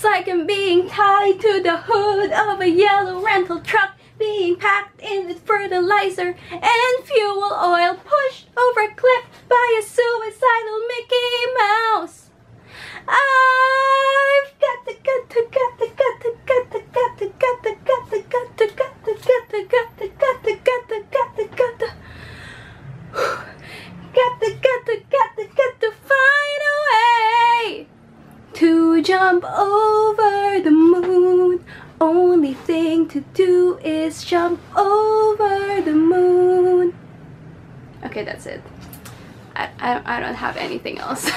It's like I'm being tied to the hood of a yellow rental truck, being packed in with fertilizer and fuel oil, pushed over a cliff by a suicidal Mickey Mouse. I've got the find a way to jump over the moon. Only thing to do is jump over the moon. Okay, that's it. I don't have anything else.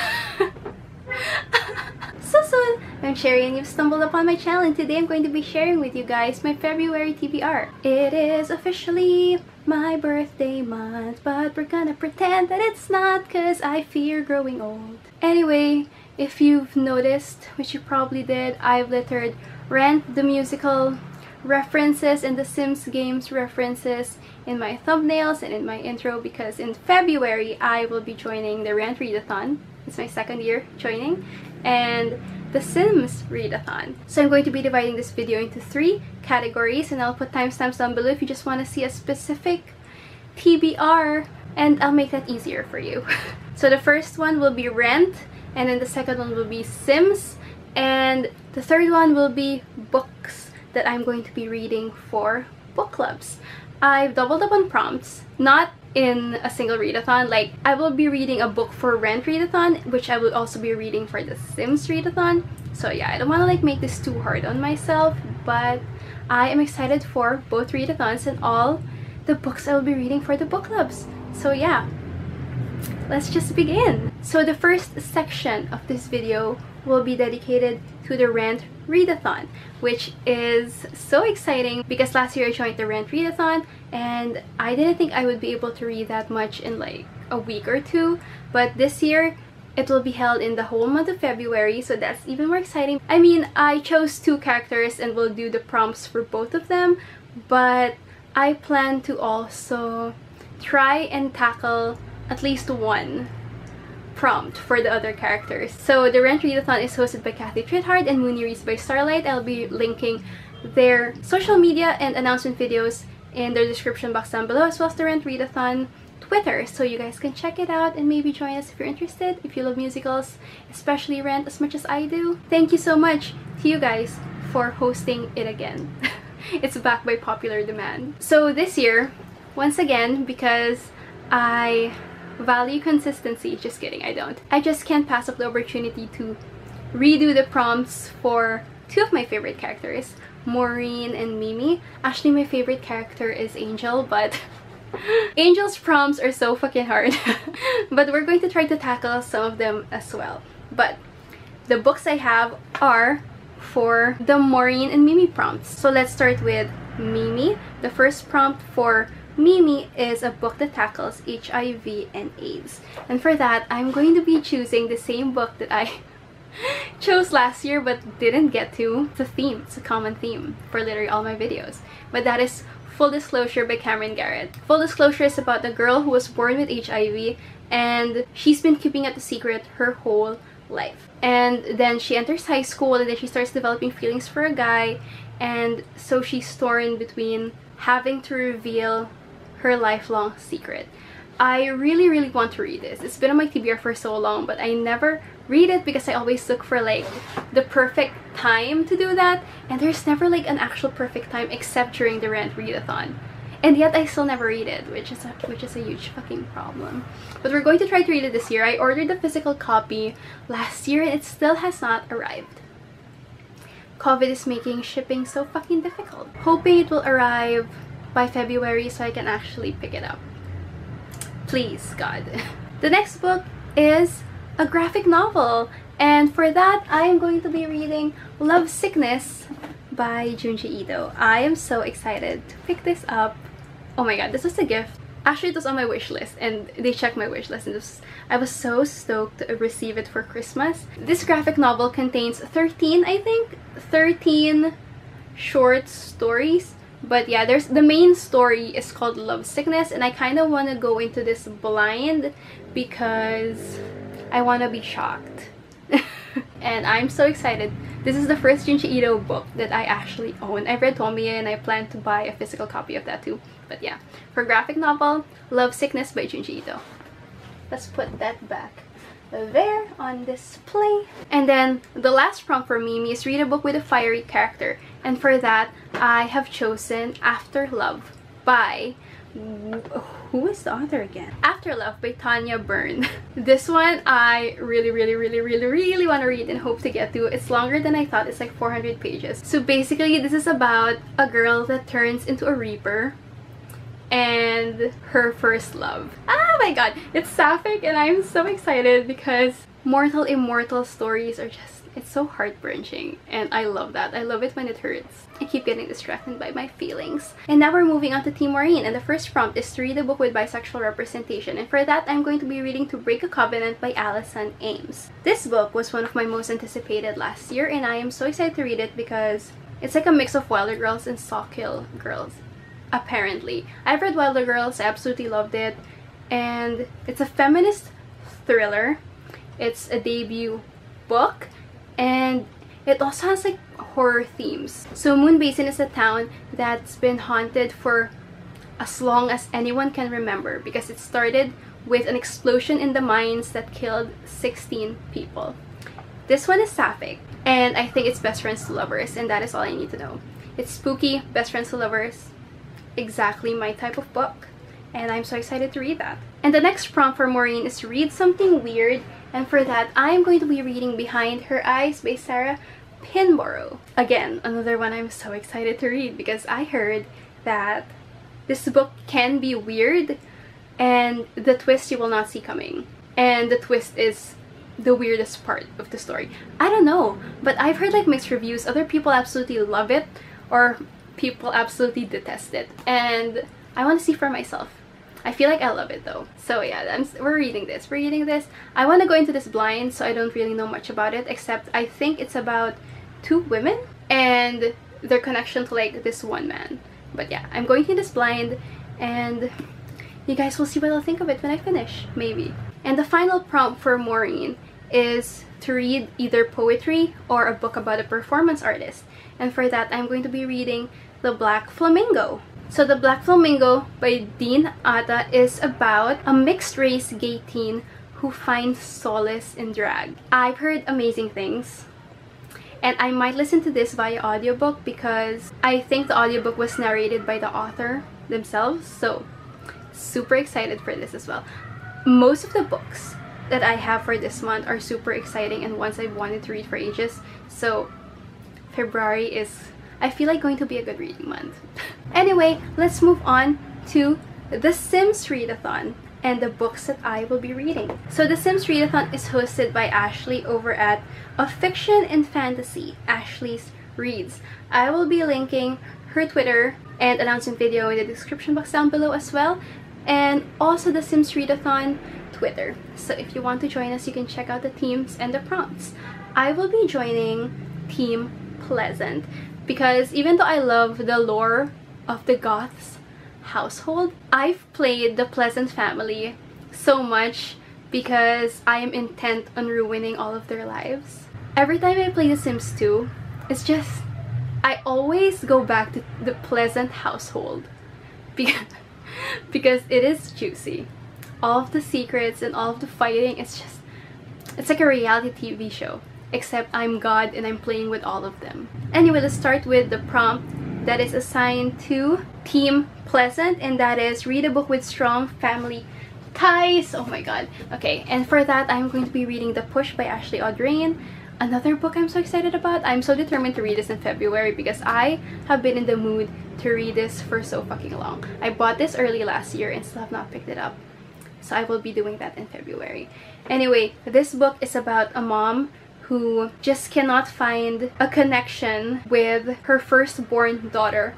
So soon, I'm Sherry and you've stumbled upon my channel, and today I'm going to be sharing with you guys my February TBR. It is officially my birthday month, but we're gonna pretend that it's not because I fear growing old. Anyway, if you've noticed, which you probably did, I've lettered Rent the Musical references and the Sims games references in my thumbnails and in my intro, because in February I will be joining the Rent Readathon. It's my second year joining, and the Sims Readathon. So I'm going to be dividing this video into 3 categories, and I'll put timestamps down below if you just want to see a specific TBR, and I'll make that easier for you. So the first one will be Rent, and then the second one will be Sims, and the third one will be books that I'm going to be reading for book clubs. I've doubled up on prompts, not in a single readathon. Like, I will be reading a book for Rent Readathon, which I will also be reading for the Sims Readathon. So yeah, I don't want to like make this too hard on myself, but I am excited for both readathons and all the books I will be reading for the book clubs. So yeah, let's just begin. So the first section of this video will be dedicated to the Rent Readathon, which is so exciting because last year I joined the Rent Readathon and I didn't think I would be able to read that much in like a week or two, but this year it will be held in the whole month of February, so that's even more exciting. I mean, I chose 2 characters and will do the prompts for both of them, but I plan to also try and tackle at least one prompt for the other characters. So the Rent Readathon is hosted by Kathy Trithard and Mooney Reads by Starlight. I'll be linking their social media and announcement videos in the description box down below, as well as the Rent Readathon Twitter, so you guys can check it out and maybe join us if you're interested, if you love musicals, especially Rent as much as I do. Thank you so much to you guys for hosting it again. It's back by popular demand. So this year, once again, because I value consistency, just kidding, I don't. I just can't pass up the opportunity to redo the prompts for 2 of my favorite characters, Maureen and Mimi. Actually, my favorite character is Angel, but Angel's prompts are so fucking hard. But we're going to try to tackle some of them as well. But the books I have are for the Maureen and Mimi prompts. So let's start with Mimi. The first prompt for Mimi is a book that tackles HIV and AIDS. And for that, I'm going to be choosing the same book that I chose last year but didn't get to. It's a theme, it's a common theme for literally all my videos. But that is Full Disclosure by Cameron Garrett. Full Disclosure is about a girl who was born with HIV and she's been keeping it a secret her whole life. And then she enters high school and then she starts developing feelings for a guy, and so she's torn between having to reveal her lifelong secret. I really want to read this. It's been on my TBR for so long, but I never read it because I always look for like the perfect time to do that, and there's never like an actual perfect time except during the Rent Readathon. And yet I still never read it, which is a huge fucking problem. But we're going to try to read it this year. I ordered the physical copy last year and it still has not arrived. COVID is making shipping so fucking difficult. Hoping it will arrive by February so I can actually pick it up. Please, God. The next book is a graphic novel, and for that I am going to be reading Love Sickness by Junji Ito. I am so excited to pick this up. Oh my god, this was a gift. Actually, it was on my wish list and they checked my wish list, and I was so stoked to receive it for Christmas. This graphic novel contains 13, I think, 13 short stories. But yeah, the main story is called Love Sickness, and I kind of want to go into this blind because I want to be shocked. And I'm so excited This is the first Junji Ito book that I actually own. I've read Tomie and I plan to buy a physical copy of that too. But yeah, for graphic novel, Love Sickness by Junji Ito. Let's put that back there on display. And then the last prompt for Mimi is read a book with a fiery character. And for that, I have chosen After Love by... who is the author again? After Love by Tanya Byrne. This one I really want to read and hope to get to. It's longer than I thought. It's like 400 pages. So basically, this is about a girl that turns into a reaper and her first love. Oh my god, it's sapphic and I'm so excited because mortal immortal stories are just, it's so heart-wrenching and I love that. I love it when it hurts. I keep getting distracted by my feelings. And now we're moving on to Team Maureen, and the first prompt is to read a book with bisexual representation, and for that I'm going to be reading To Break a Covenant by Allison Ames. This book was one of my most anticipated last year and I am so excited to read it because it's like a mix of Wilder Girls and Sawkill Girls. Apparently. I've read Wilder Girls, I absolutely loved it, and it's a feminist thriller. It's a debut book and it also has like horror themes. So Moon Basin is a town that's been haunted for as long as anyone can remember because it started with an explosion in the mines that killed 16 people. This one is sapphic and I think it's best friends to lovers, and that is all I need to know. It's spooky, best friends to lovers, exactly my type of book, and I'm so excited to read that. And the next prompt for Maureen is to read something weird, and for that I'm going to be reading Behind Her Eyes by Sarah Pinborough. Again, another one I'm so excited to read because I heard that this book can be weird and the twist you will not see coming. And the twist is the weirdest part of the story. I don't know, but I've heard like mixed reviews. Other people absolutely love it or people absolutely detest it, and I want to see for myself. I feel like I love it though. So yeah, we're reading this. I want to go into this blind, so I don't really know much about it, except I think it's about two women and their connection to like this one man. But yeah, I'm going into this blind and you guys will see what I'll think of it when I finish, maybe. And the final prompt for Maureen is to read either poetry or a book about a performance artist. And for that, I'm going to be reading The Black Flamingo. So The Black Flamingo by Dean Atta is about a mixed-race gay teen who finds solace in drag. I've heard amazing things, and I might listen to this via audiobook because I think the audiobook was narrated by the author themselves, so super excited for this as well. Most of the books that I have for this month are super exciting and ones I've wanted to read for ages, so February is, I feel like, going to be a good reading month. Anyway, let's move on to The Sims Readathon and the books that I will be reading. So The Sims Readathon is hosted by Ashley over at A Fiction and Fantasy, Ashley's Reads. I will be linking her Twitter and announcement video in the description box down below as well, and also The Sims Readathon Twitter. So if you want to join us, you can check out the themes and the prompts. I will be joining Team Pleasant because even though I love the lore of the Goths household, I've played the Pleasant family so much because I am intent on ruining all of their lives. Every time I play The Sims 2, it's just, I always go back to the Pleasant household because it is juicy. All of the secrets and all of the fighting, it's just, it's like a reality TV show, except I'm God and I'm playing with all of them. Anyway, let's start with the prompt that is assigned to Team Pleasant, and that is read a book with strong family ties. Oh my god. Okay, and for that I'm going to be reading The Push by Ashley Audrain. Another book I'm so excited about. I'm so determined to read this in February because I have been in the mood to read this for so fucking long. I bought this early last year and still have not picked it up, so I will be doing that in February. Anyway, this book is about a mom who just cannot find a connection with her firstborn daughter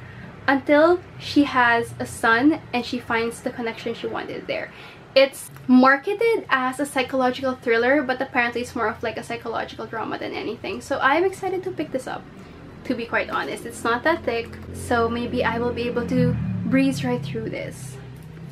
until she has a son and she finds the connection she wanted there. It's marketed as a psychological thriller, but apparently it's more of like a psychological drama than anything. So I'm excited to pick this up, to be quite honest. It's not that thick, so maybe I will be able to breeze right through this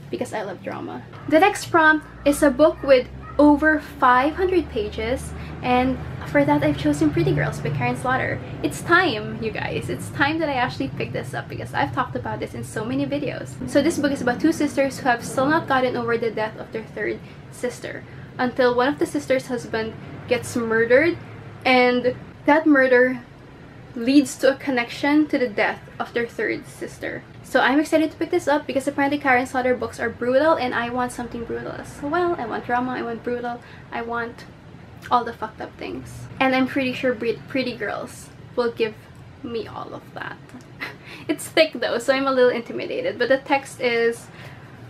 because I love drama. The next prompt is a book with over 500 pages, and for that I've chosen Pretty Girls by Karen Slaughter. It's time, you guys. It's time that I actually pick this up because I've talked about this in so many videos. So this book is about two sisters who have still not gotten over the death of their third sister until one of the sisters' husband gets murdered, and that murder leads to a connection to the death of their third sister. So I'm excited to pick this up because apparently Karen Slaughter books are brutal and I want something brutal as well. I want drama, I want brutal, I want all the fucked up things. And I'm pretty sure Pretty Girls will give me all of that. It's thick though, so I'm a little intimidated, but the text is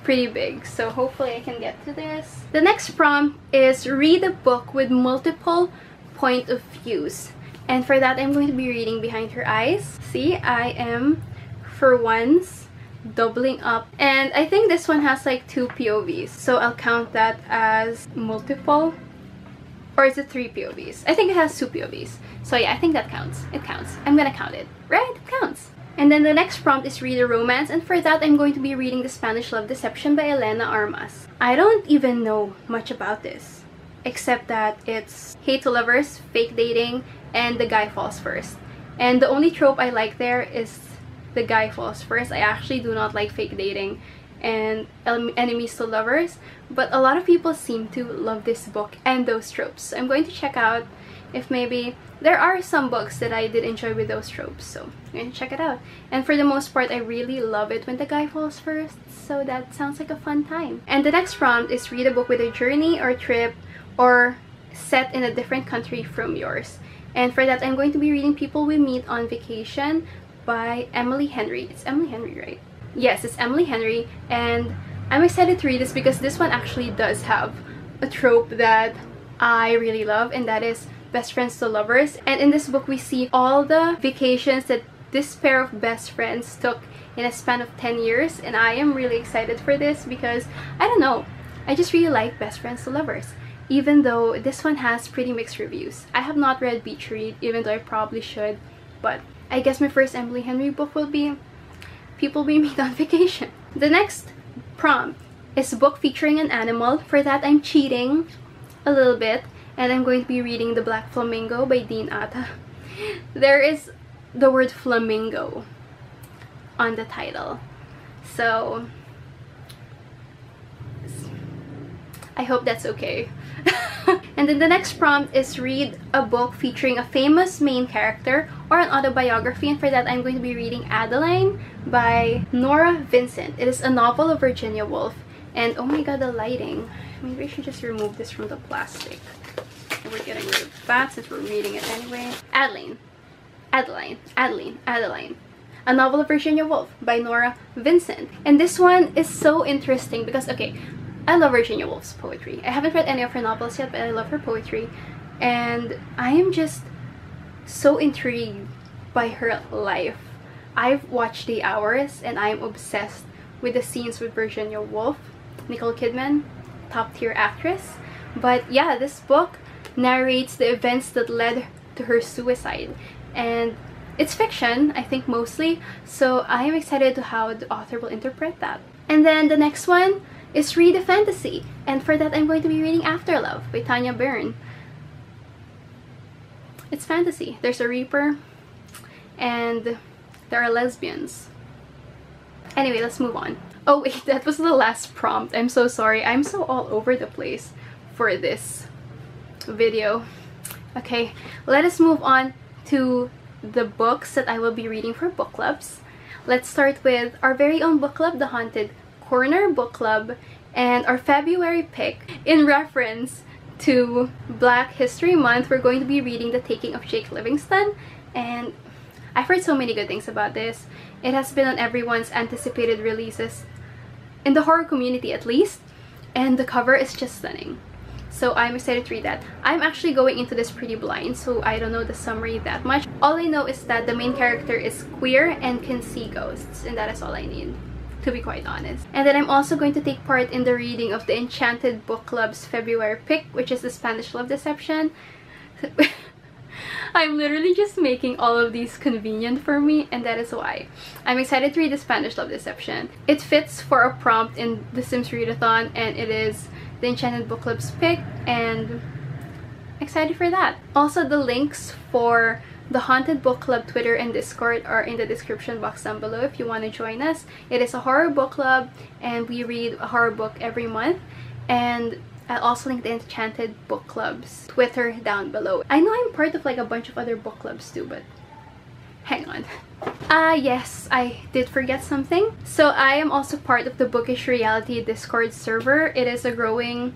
pretty big, so hopefully I can get to this. The next prompt is read a book with multiple point of views. And for that, I'm going to be reading Behind Her Eyes. See, I am, for once, doubling up. And I think this one has like 2 POVs. So I'll count that as multiple. Or is it 3 POVs? I think it has 2 POVs. So yeah, I think that counts. It counts. I'm gonna count it. Right? It counts. And then the next prompt is read a romance. And for that, I'm going to be reading The Spanish Love Deception by Elena Armas. I don't even know much about this, except that it's hate to lovers, fake dating, and the guy falls first. And the only trope I like there is the guy falls first. I actually do not like fake dating and enemies to lovers, but a lot of people seem to love this book and those tropes. So I'm going to check out if maybe there are some books that I did enjoy with those tropes, so I'm going to check it out. And for the most part, I really love it when the guy falls first, so that sounds like a fun time. And the next prompt is read a book with a journey or trip or set in a different country from yours. And for that, I'm going to be reading People We Meet on Vacation by Emily Henry. It's Emily Henry, right? Yes, it's Emily Henry, and I'm excited to read this because this one actually does have a trope that I really love, and that is best friends to lovers. And in this book, we see all the vacations that this pair of best friends took in a span of 10 years, and I am really excited for this because, I don't know, I just really like best friends to lovers. Even though this one has pretty mixed reviews. I have not read Beach Read, even though I probably should, but I guess my first Emily Henry book will be People We Meet on Vacation. The next prompt is a book featuring an animal. For that, I'm cheating a little bit, and I'm going to be reading The Black Flamingo by Dean Atta. There is the word flamingo on the title, so I hope that's okay. And then the next prompt is read a book featuring a famous main character or an autobiography, and for that I'm going to be reading Adeline by Nora Vincent. It is a novel of Virginia Woolf, and oh my god, the lighting. Maybe I should just remove this from the plastic. We're getting rid of that since we're reading it anyway. Adeline. A novel of Virginia Woolf by Nora Vincent. And this one is so interesting because, okay, I love Virginia Woolf's poetry. I haven't read any of her novels yet, but I love her poetry. And I am just so intrigued by her life. I've watched The Hours and I'm obsessed with the scenes with Virginia Woolf. Nicole Kidman, top tier actress. But yeah, this book narrates the events that led to her suicide. And it's fiction, I think, mostly. So I am excited to how the author will interpret that. And then the next one is read a fantasy, and for that I'm going to be reading Afterlove by Tanya Byrne. It's fantasy. There's a reaper and there are lesbians. Anyway, let's move on. Oh wait, that was the last prompt. I'm so sorry. I'm so all over the place for this video. Okay, let us move on to the books that I will be reading for book clubs. Let's start with our very own book club, the Haunted Corner Book Club, and our February pick. In reference to Black History Month, we're going to be reading The Taking of Jake Livingston, and I've heard so many good things about this. It has been on everyone's anticipated releases, in the horror community at least, and the cover is just stunning. So I'm excited to read that. I'm actually going into this pretty blind, so I don't know the summary that much. All I know is that the main character is queer and can see ghosts, and that is all I need, to be quite honest. And then I'm also going to take part in the reading of the Enchanted Book Club's February pick, which is The Spanish Love Deception. I'm literally just making all of these convenient for me, and that is why. I'm excited to read The Spanish Love Deception. It fits for a prompt in The Sims Readathon, and it is the Enchanted Book Club's pick, and excited for that. Also, the links for the Haunted Book Club Twitter and Discord are in the description box down below if you want to join us. It is a horror book club and we read a horror book every month, and I'll also link the Enchanted Book Club's Twitter down below. I know I'm part of like a bunch of other book clubs too, but hang on. Yes, I did forget something. So I am also part of the Bookish Reality Discord server. It is a growing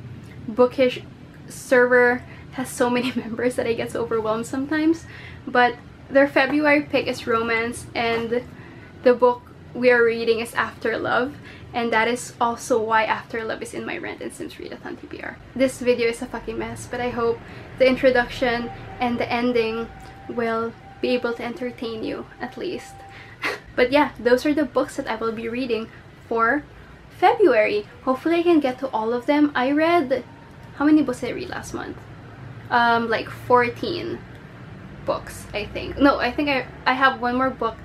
bookish server, has so many members that I get so overwhelmed sometimes. But their February pick is romance, and the book we are reading is After Love, and that is also why After Love is in my Rent and Sims Readathon TBR. This video is a fucking mess, but I hope the introduction and the ending will be able to entertain you at least. But yeah, those are the books that I will be reading for February. Hopefully I can get to all of them. I read, how many books did I read last month? Like 14 books, I think. No, I think I have one more book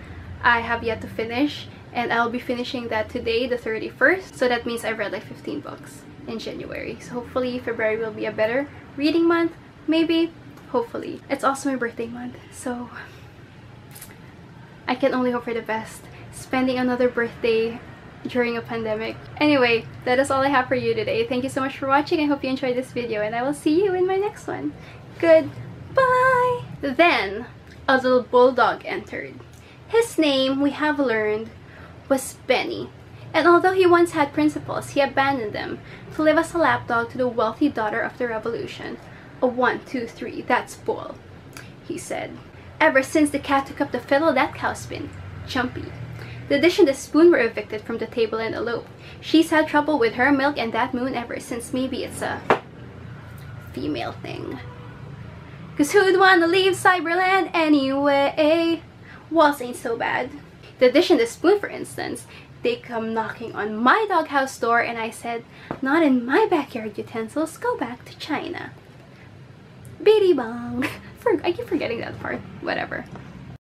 I have yet to finish, and I'll be finishing that today, the 31st. So that means I've read like 15 books in January. So hopefully February will be a better reading month, maybe. Hopefully. It's also my birthday month, so I can only hope for the best. Spending another birthday during a pandemic. Anyway, that is all I have for you today. Thank you so much for watching. I hope you enjoyed this video, and I will see you in my next one. Goodbye! Then, a little bulldog entered. His name, we have learned, was Benny. And although he once had principles, he abandoned them to live as a lapdog to the wealthy daughter of the revolution. A 1, 2, 3, that's bull, he said. Ever since the cat took up the fiddle, that cow's been jumpy. The dish and the spoon were evicted from the table and eloped. She's had trouble with her milk and that moon ever since. Maybe it's a female thing. 'Cause who'd wanna leave Cyberland anyway? Walls ain't so bad. The dish and the spoon, for instance, they come knocking on my doghouse door, and I said, not in my backyard utensils, go back to China. Biddy bong. I keep forgetting that part. Whatever.